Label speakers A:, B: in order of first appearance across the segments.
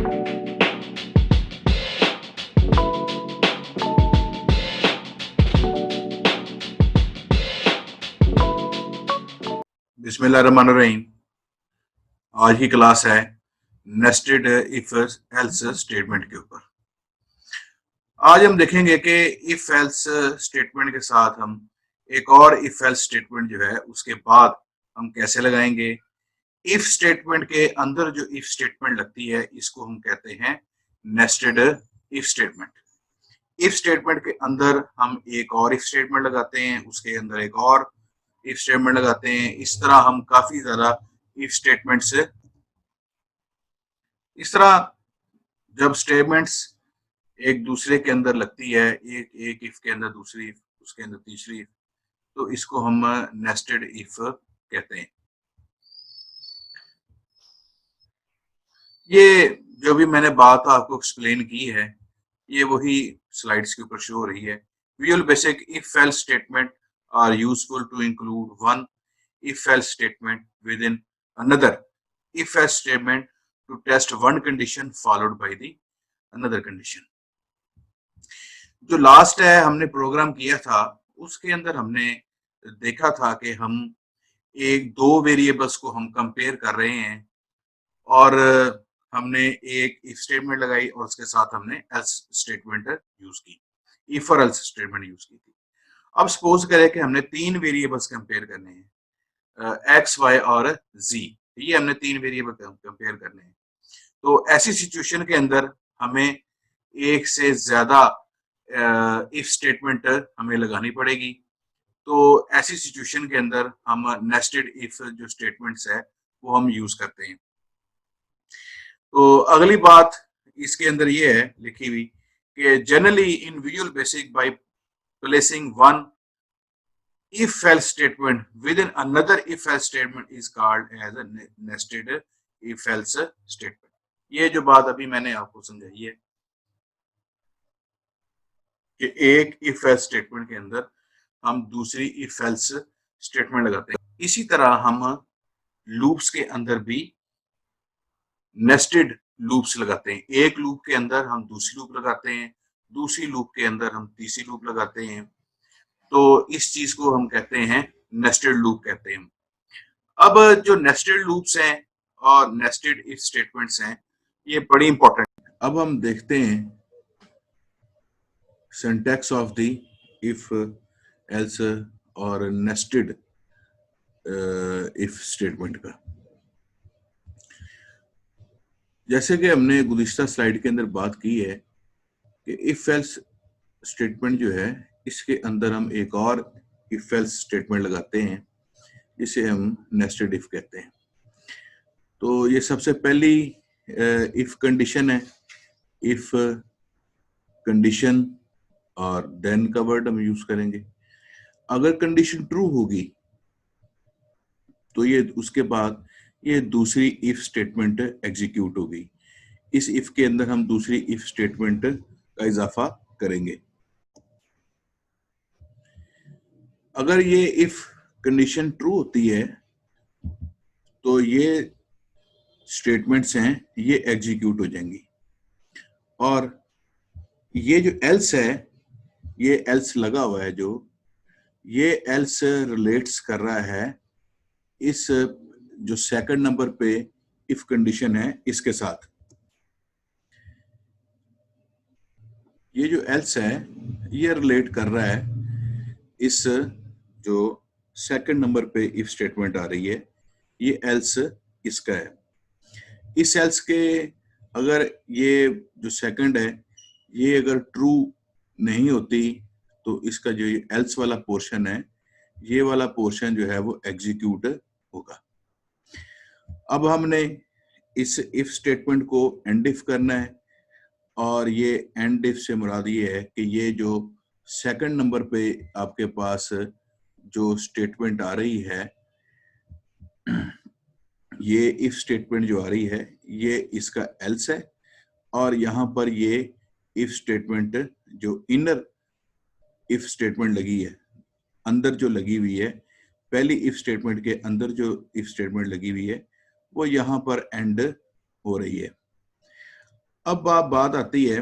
A: बिस्मिल्लाहिर्रहमानिर्रहीम। आज की क्लास है नेस्टेड इफ एल्स स्टेटमेंट के ऊपर। आज हम देखेंगे कि इफ एल्स स्टेटमेंट के साथ हम एक और इफ एल्स स्टेटमेंट जो है उसके बाद हम कैसे लगाएंगे। इफ स्टेटमेंट के अंदर जो इफ स्टेटमेंट लगती है इसको हम कहते हैं nested if statement. If statement के अंदर हम एक और इफ स्टेटमेंट लगाते हैं, उसके अंदर एक और इफ स्टेटमेंट लगाते हैं। इस तरह हम काफी ज्यादा इफ स्टेटमेंट्स, इस तरह जब स्टेटमेंट्स एक दूसरे के अंदर लगती है, एक एक इफ के अंदर दूसरी इफ, उसके अंदर तीसरी इफ, तो इसको हम नेस्टेड इफ कहते हैं। ये जो भी मैंने बात आपको एक्सप्लेन की है ये वही स्लाइड्स के ऊपर शो हो रही है। Visual basic if else statement are useful to include one if else statement within another if else statement to test one condition followed by the another condition। जो लास्ट है हमने प्रोग्राम किया था उसके अंदर हमने देखा था कि हम एक दो वेरिएबल्स को हम कंपेयर कर रहे हैं और हमने एक इफ स्टेटमेंट लगाई और उसके साथ हमने एल्स स्टेटमेंट यूज की, इफ और एल्स स्टेटमेंट यूज की थी। अब सपोज करें कि हमने तीन वेरिएबल्स कंपेयर करने हैं, एक्स वाई और जी, ये हमने तीन वेरिएबल कंपेयर करने हैं। तो ऐसी सिचुएशन के अंदर हमें एक से ज्यादा इफ स्टेटमेंट हमें लगानी पड़ेगी। तो ऐसी सिचुएशन के अंदर हम नेस्टेड इफ जो स्टेटमेंट्स है वो हम यूज करते हैं। तो अगली बात इसके अंदर ये है लिखी हुई कि generally in visual basic by placing one if else statement within another if else statement is called as a nested if else statement। ये जो बात अभी मैंने आपको समझाई है कि एक if else स्टेटमेंट के अंदर हम दूसरी if else स्टेटमेंट लगाते हैं, इसी तरह हम लूप्स के अंदर भी नेस्टेड लूप्स लगाते हैं। एक लूप के अंदर हम दूसरी लूप लगाते हैं, दूसरी लूप के अंदर हम तीसरी लूप लगाते हैं। तो इस चीज को हम कहते हैं नेस्टेड लूप कहते हैं। अब जो नेस्टेड लूप्स हैं और नेस्टेड इफ स्टेटमेंट्स हैं ये बड़ी इंपॉर्टेंट है। अब हम देखते हैं syntax of the if else और नेस्टेड इफ स्टेटमेंट का। जैसे कि हमने गुज़िश्ता स्लाइड के अंदर बात की है कि इफ एल्स स्टेटमेंट जो है इसके अंदर हम एक और इफ एल्स स्टेटमेंट लगाते हैं जिसे हम नेस्टेड इफ कहते हैं। तो ये सबसे पहली इफ कंडीशन है, इफ कंडीशन और देन का वर्ड हम यूज करेंगे। अगर कंडीशन ट्रू होगी तो ये उसके बाद ये दूसरी इफ स्टेटमेंट एग्जीक्यूट होगी। इस इफ के अंदर हम दूसरी इफ स्टेटमेंट का इजाफा करेंगे। अगर ये इफ कंडीशन ट्रू होती है तो ये स्टेटमेंट्स हैं ये एग्जीक्यूट हो जाएंगी। और ये जो एल्स है, ये एल्स लगा हुआ है, जो ये एल्स रिलेट्स कर रहा है इस जो सेकंड नंबर पे इफ कंडीशन है इसके साथ। ये जो एल्स है ये रिलेट कर रहा है इस जो सेकंड नंबर पे इफ स्टेटमेंट आ रही है, ये एल्स इसका है। इस एल्स के अगर ये जो सेकंड है ये अगर ट्रू नहीं होती तो इसका जो एल्स वाला पोर्शन है, ये वाला पोर्शन जो है वो एग्जीक्यूट होगा। अब हमने इस इफ स्टेटमेंट को एंड इफ करना है और ये एंड इफ से मुराद ये है कि ये जो सेकंड नंबर पे आपके पास जो स्टेटमेंट आ रही है, ये इफ स्टेटमेंट जो आ रही है ये इसका एल्स है और यहाँ पर ये इफ स्टेटमेंट जो इनर इफ स्टेटमेंट लगी है, अंदर जो लगी हुई है, पहली इफ स्टेटमेंट के अंदर जो इफ स्टेटमेंट लगी हुई है वो यहाँ पर एंड हो रही है। अब बात आती है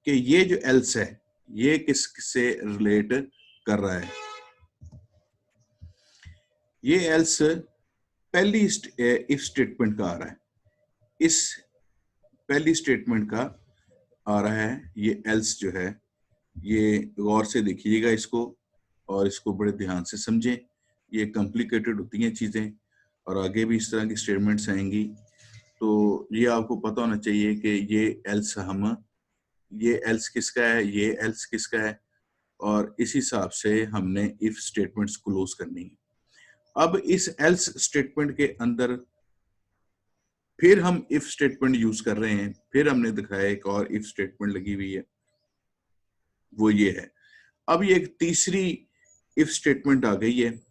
A: कि ये जो एल्स है ये किससे रिलेट कर रहा है। ये एल्स पहली इफ स्टेटमेंट का आ रहा है, इस पहली स्टेटमेंट का आ रहा है ये एल्स जो है। ये गौर से देखिएगा इसको और इसको बड़े ध्यान से समझें। ये कॉम्प्लिकेटेड होती हैं चीज़ें और आगे भी इस तरह की स्टेटमेंट्स आएंगी, तो ये आपको पता होना चाहिए कि ये एल्स किसका है, ये एल्स किसका है, और इस हिसाब से हमने इफ स्टेटमेंट्स क्लोज करनी है। अब इस एल्स स्टेटमेंट के अंदर फिर हम इफ स्टेटमेंट यूज कर रहे हैं, फिर हमने दिखाया एक और इफ स्टेटमेंट लगी हुई है, वो ये है। अब ये एक तीसरी इफ स्टेटमेंट आ गई है।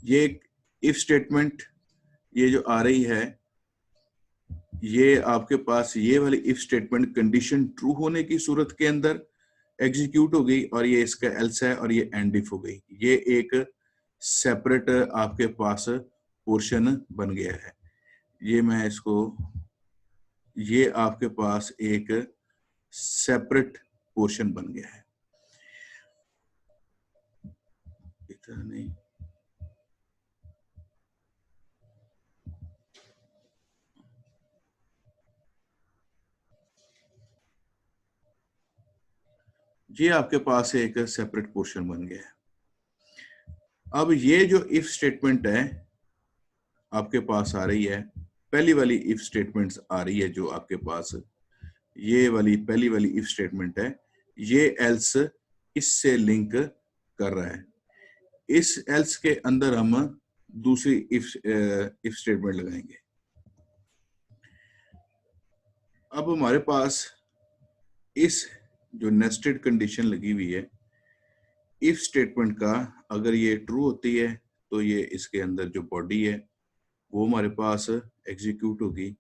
A: ये इफ स्टेटमेंट ये जो आ रही है, ये आपके पास ये वाली इफ स्टेटमेंट कंडीशन ट्रू होने की सूरत के अंदर एग्जीक्यूट हो गई और ये इसका एल्स है और ये एंड इफ हो गई। ये एक सेपरेट आपके पास पोर्शन बन गया है। ये आपके पास एक सेपरेट पोर्शन बन गया है। इतना नहीं, ये आपके पास एक सेपरेट पोर्शन बन गया है। अब ये जो इफ स्टेटमेंट है आपके पास आ रही है, पहली वाली इफ स्टेटमेंट्स आ रही है जो आपके पास, ये वाली पहली वाली इफ स्टेटमेंट है, ये एल्स इससे लिंक कर रहा है। इस एल्स के अंदर हम दूसरी इफ स्टेटमेंट लगाएंगे। अब हमारे पास इस जो नेस्टेड कंडीशन लगी हुई है इफ स्टेटमेंट का, अगर ये ट्रू होती है तो ये इसके अंदर जो बॉडी है वो हमारे पास एग्जीक्यूट होगी,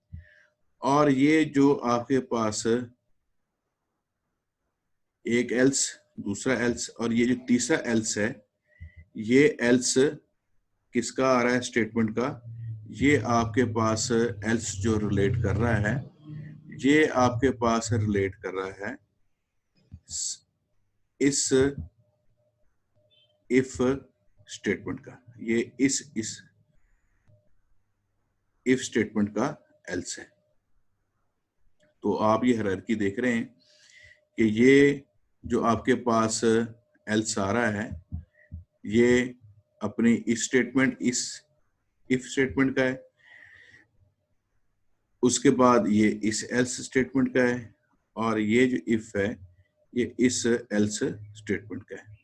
A: और ये जो आपके पास एक एल्स, दूसरा एल्स और ये जो तीसरा एल्स है, ये एल्स किसका आ रहा है स्टेटमेंट का, ये आपके पास एल्स जो रिलेट कर रहा है, ये आपके पास रिलेट कर रहा है इस इफ स्टेटमेंट का। ये इस इफ स्टेटमेंट का एल्स है। तो आप ये हायरार्की देख रहे हैं कि ये जो आपके पास एल्स आ रहा है ये अपनी इस स्टेटमेंट इस इफ स्टेटमेंट का है, उसके बाद ये इस एल्स स्टेटमेंट का है, और ये जो इफ है ये इस एल्स स्टेटमेंट का है।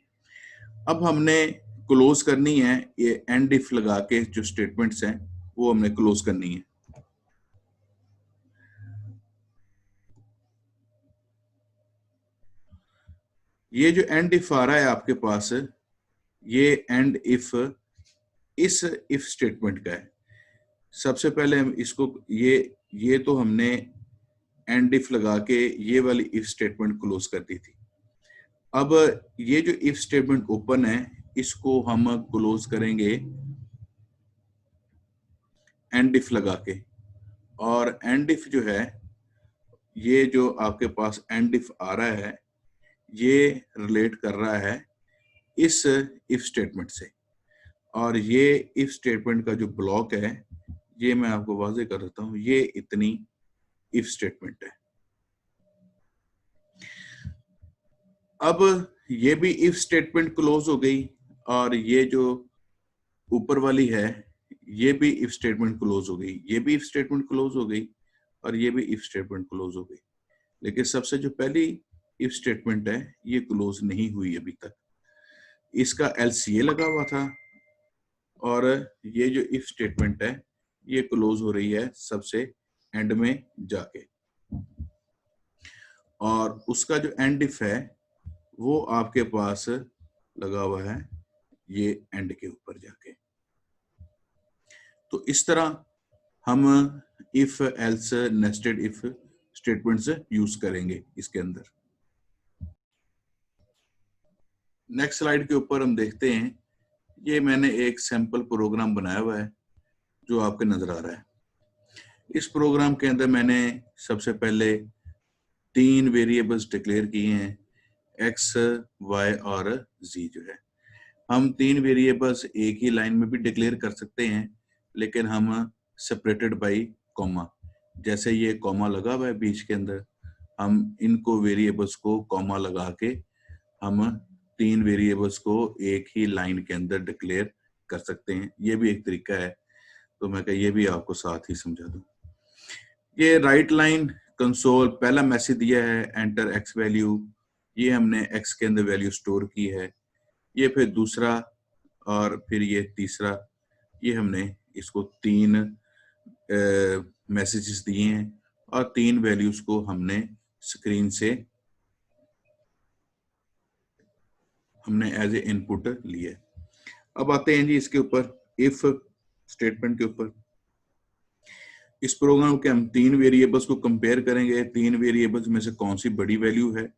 A: अब हमने क्लोज करनी है, ये एंड इफ लगा के जो स्टेटमेंट्स हैं वो हमने क्लोज करनी है। ये जो एंड इफ आ रहा है आपके पास, ये एंड इफ इस इफ स्टेटमेंट का है। सबसे पहले हम इसको ये तो हमने एंड इफ लगा के ये वाली इफ स्टेटमेंट क्लोज कर दी थी। अब ये जो इफ स्टेटमेंट ओपन है इसको हम क्लोज करेंगे एंड इफ लगा के, और एंड इफ जो है ये जो आपके पास एंड इफ आ रहा है ये रिलेट कर रहा है इस इफ स्टेटमेंट से, और ये इफ स्टेटमेंट का जो ब्लॉक है ये मैं आपको वाज़ेह कर देता हूं, ये इतनी इफ स्टेटमेंट है। अब ये भी इफ स्टेटमेंट क्लोज हो गई, और ये जो ऊपर वाली है ये भी इफ स्टेटमेंट क्लोज हो गई, ये भी इफ स्टेटमेंट क्लोज हो गई, और ये भी इफ स्टेटमेंट क्लोज हो गई। लेकिन सबसे जो पहली इफ स्टेटमेंट है ये क्लोज नहीं हुई अभी तक, इसका एल्स ये लगा हुआ था, और ये जो इफ स्टेटमेंट है ये क्लोज हो रही है सबसे एंड में जाके, और उसका जो एंड इफ है वो आपके पास लगा हुआ है ये एंड के ऊपर जाके। तो इस तरह हम if else nested if statements use करेंगे इसके अंदर। नेक्स्ट स्लाइड के ऊपर हम देखते हैं, ये मैंने एक सैंपल प्रोग्राम बनाया हुआ है जो आपके नजर आ रहा है। इस प्रोग्राम के अंदर मैंने सबसे पहले तीन वेरिएबल्स डिक्लेयर किए हैं, एक्स, वाई और जी जो है। हम तीन वेरिएबल्स एक ही लाइन में भी डिक्लेयर कर सकते हैं, लेकिन हम सेपरेटेड बाय कॉमा, जैसे ये कॉमा लगा हुआ है बीच के अंदर, हम इनको वेरिएबल्स को कॉमा लगा के हम तीन वेरिएबल्स को एक ही लाइन के अंदर डिक्लेयर कर सकते हैं। ये भी एक तरीका है, तो मैं ये भी आपको साथ ही समझा दूं। ये राइट लाइन कंसोल पहला मैसेज दिया है, एंटर एक्स वैल्यू, ये हमने एक्स के अंदर वैल्यू स्टोर की है। ये फिर दूसरा और फिर ये तीसरा, ये हमने इसको तीन मैसेजेस दिए हैं और तीन वैल्यूज को हमने स्क्रीन से हमने एज ए इनपुट लिए। अब आते हैं जी इसके ऊपर, इफ स्टेटमेंट के ऊपर। इस प्रोग्राम के हम तीन वेरिएबल्स को कंपेयर करेंगे, तीन वेरिएबल्स में से कौन सी बड़ी वैल्यू है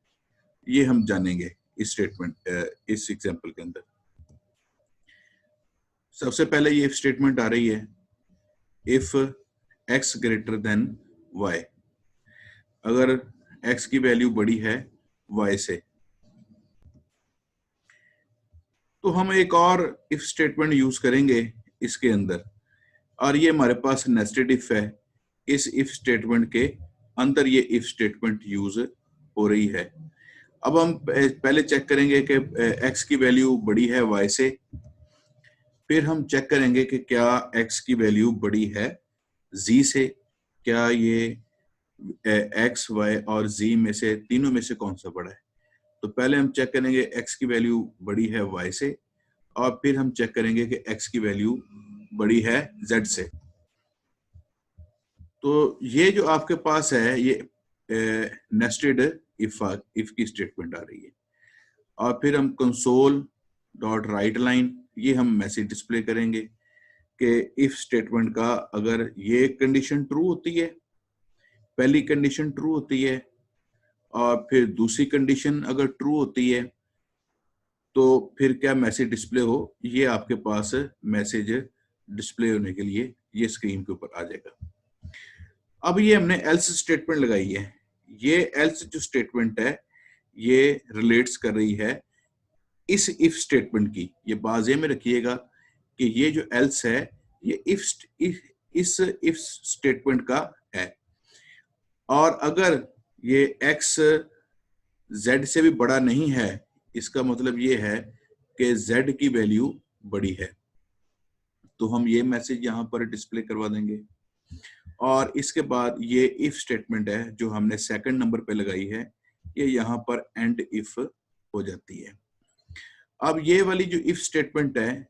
A: ये हम जानेंगे इस स्टेटमेंट, इस एग्जांपल के अंदर। सबसे पहले ये इफ स्टेटमेंट आ रही है, if x greater than y, अगर x की वैल्यू बड़ी है y से, तो हम एक और इफ स्टेटमेंट यूज करेंगे इसके अंदर, और ये हमारे पास नेस्टेड इफ है। इस इफ स्टेटमेंट के अंदर ये इफ स्टेटमेंट यूज हो रही है। अब हम पहले चेक करेंगे कि x की वैल्यू बड़ी है y से, फिर हम चेक करेंगे कि क्या x की वैल्यू बड़ी है z से, क्या ये x, y और z में से तीनों में से कौन सा बड़ा है। तो पहले हम चेक करेंगे x की वैल्यू बड़ी है y से, और फिर हम चेक करेंगे कि x की वैल्यू बड़ी है z से। तो ये जो आपके पास है ये नेस्टेड इफ की स्टेटमेंट आ रही है। और फिर हम कंसोल डॉट राइट लाइन, ये हम मैसेज डिस्प्ले करेंगे कि इफ स्टेटमेंट का अगर ये कंडीशन ट्रू होती है, पहली कंडीशन ट्रू होती है, और फिर दूसरी कंडीशन अगर ट्रू होती है, तो फिर क्या मैसेज डिस्प्ले हो, ये आपके पास मैसेज डिस्प्ले होने के लिए ये स्क्रीन के ऊपर आ जाएगा। अब ये हमने एल्स स्टेटमेंट लगाई है। ये एल्स जो स्टेटमेंट है ये रिलेट्स कर रही है इस इफ स्टेटमेंट की। ये बात ये में रखिएगा कि ये जो एल्स है ये इस इफ स्टेटमेंट का है, और अगर ये x z से भी बड़ा नहीं है, इसका मतलब ये है कि z की वैल्यू बड़ी है, तो हम ये मैसेज यहाँ पर डिस्प्ले करवा देंगे। और इसके बाद ये इफ स्टेटमेंट है जो हमने सेकंड नंबर पे लगाई है, ये यहाँ पर एंड इफ हो जाती है। अब ये वाली जो इफ स्टेटमेंट है,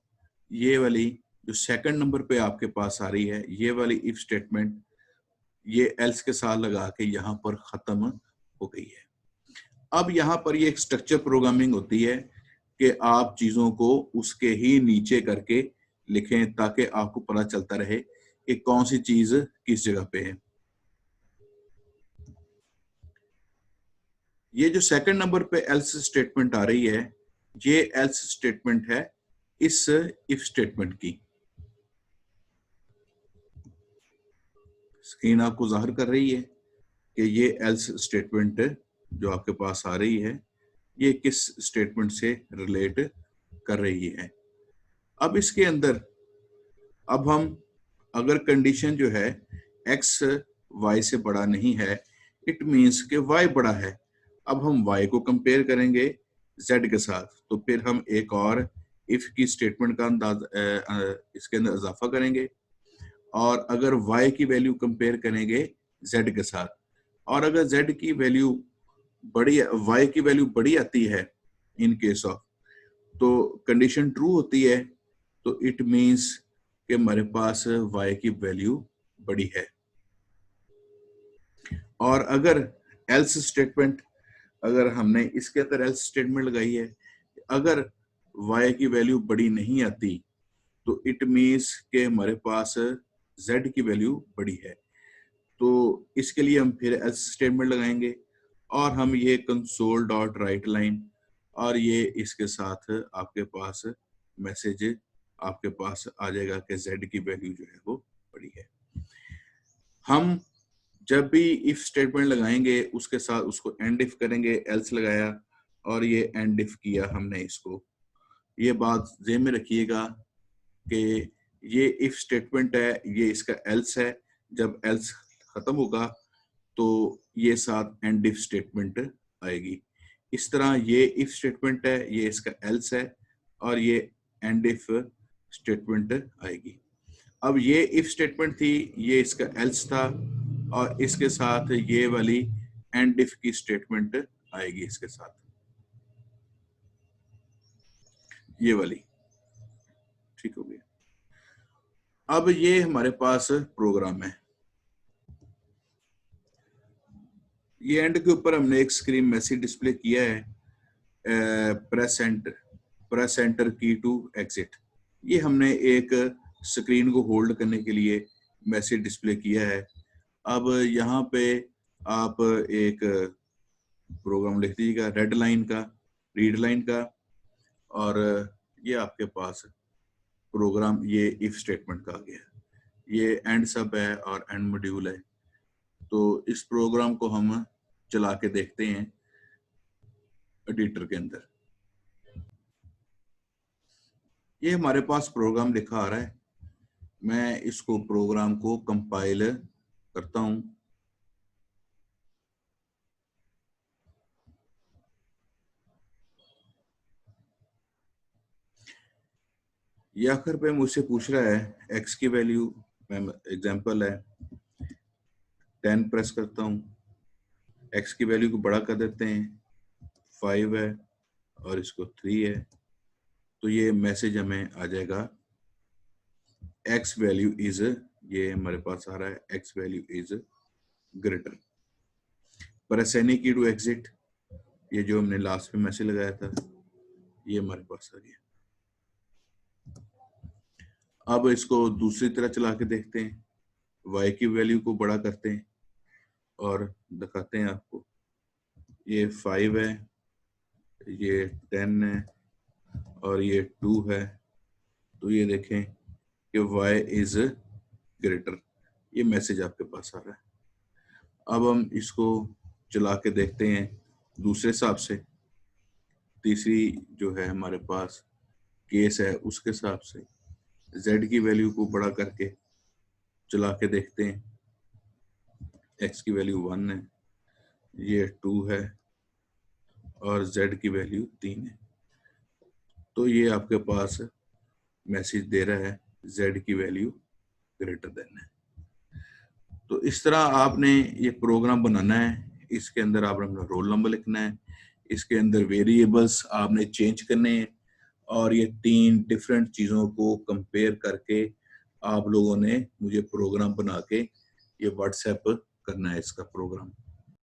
A: ये वाली जो सेकंड नंबर पे आपके पास आ रही है, ये वाली इफ स्टेटमेंट ये एल्स के साथ लगा के यहाँ पर खत्म हो गई है। अब यहाँ पर ये एक स्ट्रक्चर प्रोग्रामिंग होती है कि आप चीजों को उसके ही नीचे करके लिखें ताकि आपको पता चलता रहे कि कौन सी चीज किस जगह पे है। ये जो सेकंड नंबर पे एल्स स्टेटमेंट आ रही है, ये एल्स स्टेटमेंट है इस इफ स्टेटमेंट की। स्क्रीन आपको जाहिर कर रही है कि ये एल्स स्टेटमेंट जो आपके पास आ रही है ये किस स्टेटमेंट से रिलेट कर रही है। अब इसके अंदर अब हम अगर कंडीशन जो है x y से बड़ा नहीं है, इट मींस कि y बड़ा है। अब हम y को कंपेयर करेंगे z के साथ, तो फिर हम एक और इफ की स्टेटमेंट का इसके अंदर इजाफा करेंगे, और अगर y की वैल्यू कंपेयर करेंगे z के साथ, और अगर z की वैल्यू बड़ी, y की वैल्यू बड़ी आती है इन केस ऑफ, तो कंडीशन ट्रू होती है, तो इट मींस कि हमारे पास y की वैल्यू बड़ी है। और अगर एल्स स्टेटमेंट, अगर हमने इसके अंदर एल्स स्टेटमेंट लगाई है, अगर y की वैल्यू बड़ी नहीं आती, तो इट मींस कि हमारे पास z की वैल्यू बड़ी है। तो इसके लिए हम फिर एल्स स्टेटमेंट लगाएंगे, और हम ये कंसोल डॉट राइट लाइन, और ये इसके साथ आपके पास मैसेज आपके पास आ जाएगा कि z की वैल्यू जो है वो बड़ी है। हम जब भी इफ स्टेटमेंट लगाएंगे उसके साथ उसको एंड इफ करेंगे, एल्स लगाया और ये एंड इफ किया हमने इसको। ये बात ज़हन में रखिएगा कि ये इफ स्टेटमेंट है, ये इसका एल्स है। जब एल्स खत्म होगा तो ये साथ एंड इफ स्टेटमेंट आएगी। इस तरह ये इफ स्टेटमेंट है, ये इसका एल्स है और ये एंड इफ स्टेटमेंट आएगी। अब ये इफ स्टेटमेंट थी, ये इसका एल्स था और इसके साथ ये वाली एंड इफ की स्टेटमेंट आएगी इसके साथ, ये वाली। ठीक हो गया। अब ये हमारे पास प्रोग्राम है। ये एंड के ऊपर हमने एक स्क्रीन मैसेज डिस्प्ले किया है, प्रेस एंटर की टू एग्जिट। ये हमने एक स्क्रीन को होल्ड करने के लिए मैसेज डिस्प्ले किया है। अब यहाँ पे आप एक प्रोग्राम लिख दीजिएगा रेड लाइन का, रीड लाइन का, और ये आपके पास प्रोग्राम ये इफ स्टेटमेंट का आ गया। ये एंड सब है और एंड मॉड्यूल है। तो इस प्रोग्राम को हम चला के देखते हैं एडिटर के अंदर। ये हमारे पास प्रोग्राम लिखा आ रहा है। मैं इसको प्रोग्राम को कंपाइल करता हूं। ये आखिर पे मुझसे पूछ रहा है एक्स की वैल्यू, एग्जांपल है 10 प्रेस करता हूं, एक्स की वैल्यू को बड़ा कर देते हैं, 5 है और इसको 3 है। तो ये मैसेज हमें आ जाएगा एक्स वैल्यू इज, ये हमारे पास आ रहा है x value is greater. Press any की टू एग्जिट, ये जो हमने लास्ट में मैसेज लगाया था ये हमारे पास आ गया। अब इसको दूसरी तरह चला के देखते हैं, y की वैल्यू को बड़ा करते हैं और दिखाते हैं आपको। ये 5 है, ये 10 है और ये 2 है। तो ये देखें कि y इज ग्रेटर, ये मैसेज आपके पास आ रहा है। अब हम इसको चला के देखते हैं दूसरे हिसाब से, तीसरी जो है हमारे पास केस है उसके हिसाब से। z की वैल्यू को बड़ा करके चला के देखते हैं, x की वैल्यू 1 है, ये 2 है और z की वैल्यू 3 है। तो ये आपके पास मैसेज दे रहा है z की वैल्यू ग्रेटर देन है। तो इस तरह आपने ये प्रोग्राम बनाना है। इसके अंदर आपने अपना रोल नंबर लिखना है, इसके अंदर वेरिएबल्स आपने चेंज करने हैं और ये 3 डिफरेंट चीज़ों को कंपेयर करके आप लोगों ने मुझे प्रोग्राम बना के ये व्हाट्सएप करना है इसका प्रोग्राम।